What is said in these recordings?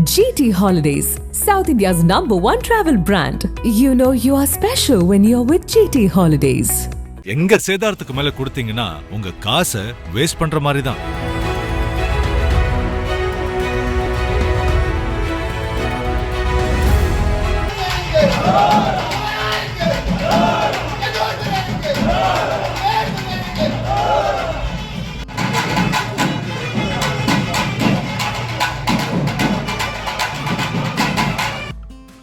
GT Holidays, South India's #1 travel brand. You know you are special when you're with GT Holidays. எங்க சேதாரத்துக்கு மேல கொடுத்தீங்கன்னா உங்க காசை waste பண்ற மாதிரி தான்.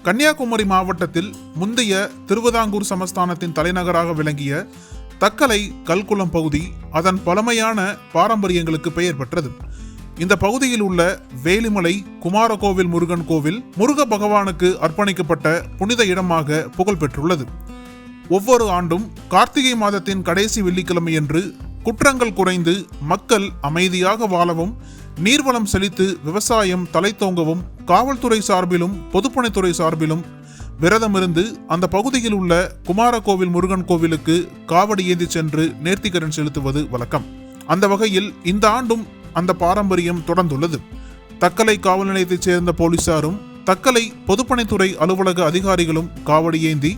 கன்னியாகுமரி மாவட்டத்தில் முந்தைய திருவிதாங்கூர் சமஸ்தானத்தின் தலைநகராக விளங்கிய தக்கலை கல்குளம் பகுதி அதன் பழமையான பாரம்பரியங்களுக்கு பெயர் பெற்றது. இந்த பகுதியில் உள்ள வேலிமலை குமாரகோவில் முருகன் கோவில் முருக பகவானுக்கு அர்ப்பணிக்கப்பட்ட புனித இடமாக புகழ் பெற்றுள்ளது. ஒவ்வொரு ஆண்டும் கார்த்திகை மாதத்தின் கடைசி வெள்ளிக்கிழமையன்று குற்றங்கள் குறைந்து மக்கள் அமைதியாக வாழவும் நீர்வளம் செழித்து விவசாயம் தலைத்தோங்கவும் காவல்துறை சார்பிலும் பொதுப்பணித்துறை சார்பிலும் விரதமிருந்து அந்த பகுதியில் உள்ள குமாரகோவில் முருகன் கோவிலுக்கு காவடி ஏந்தி சென்று நேர்த்திக்கடன் செலுத்துவது வழக்கம். அந்த வகையில் இந்த ஆண்டும் அந்த பாரம்பரியம் தொடர்ந்துள்ளது. தக்கலை காவல் நிலையத்தைச் சேர்ந்த போலீசாரும் தக்கலை பொதுப்பணித்துறை அலுவலக அதிகாரிகளும் காவடி ஏந்தி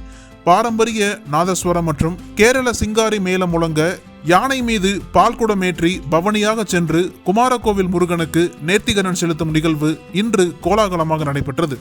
பாரம்பரிய நாதஸ்வரம் மற்றும் கேரள சிங்காரி மேளம் முழங்க யானை மீது பால்குடமேற்றி பவனியாக சென்று குமாரகோவில் முருகனுக்கு நேர்த்திக்கடன் செலுத்தும் நிகழ்வு இன்று கோலாகலமாக நடைபெற்றது.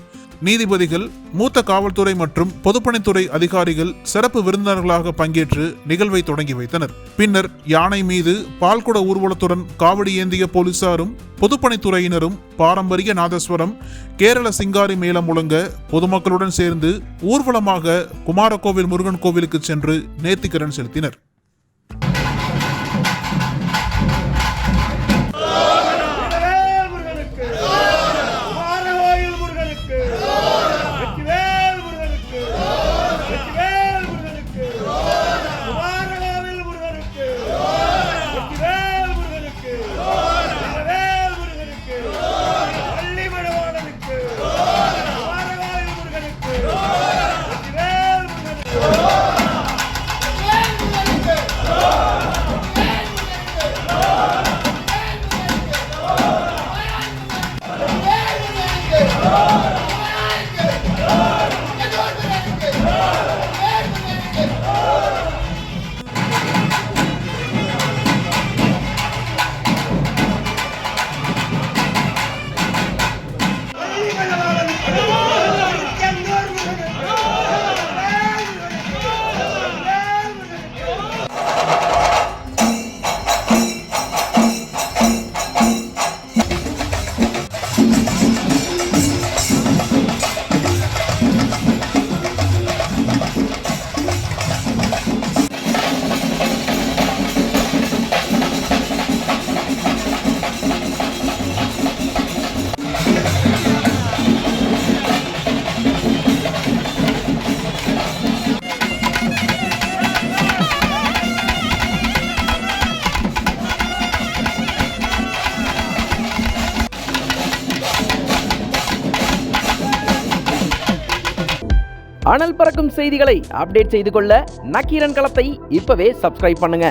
நீதிபதிகள், மூத்த காவல்துறை மற்றும் பொதுப்பணித்துறை அதிகாரிகள் சிறப்பு விருந்தினர்களாக பங்கேற்று நிகழ்வை தொடங்கி வைத்தனர். பின்னர் யானை மீது பால்குட ஊர்வலத்துடன் காவடி ஏந்திய போலீசாரும் பொதுப்பணித்துறையினரும் பாரம்பரிய நாதஸ்வரம் கேரள சிங்காரி மேளம் முழங்க பொதுமக்களுடன் சேர்ந்து ஊர்வலமாக குமாரகோவில் முருகன் கோவிலுக்கு சென்று நேர்த்திக்கடன் செலுத்தினர். அனல் பறக்கும் செய்திகளை அப்டேட் செய்து கொள்ள நக்கீரன் களத்தை இப்பவே சப்ஸ்கிரைப் பண்ணுங்க.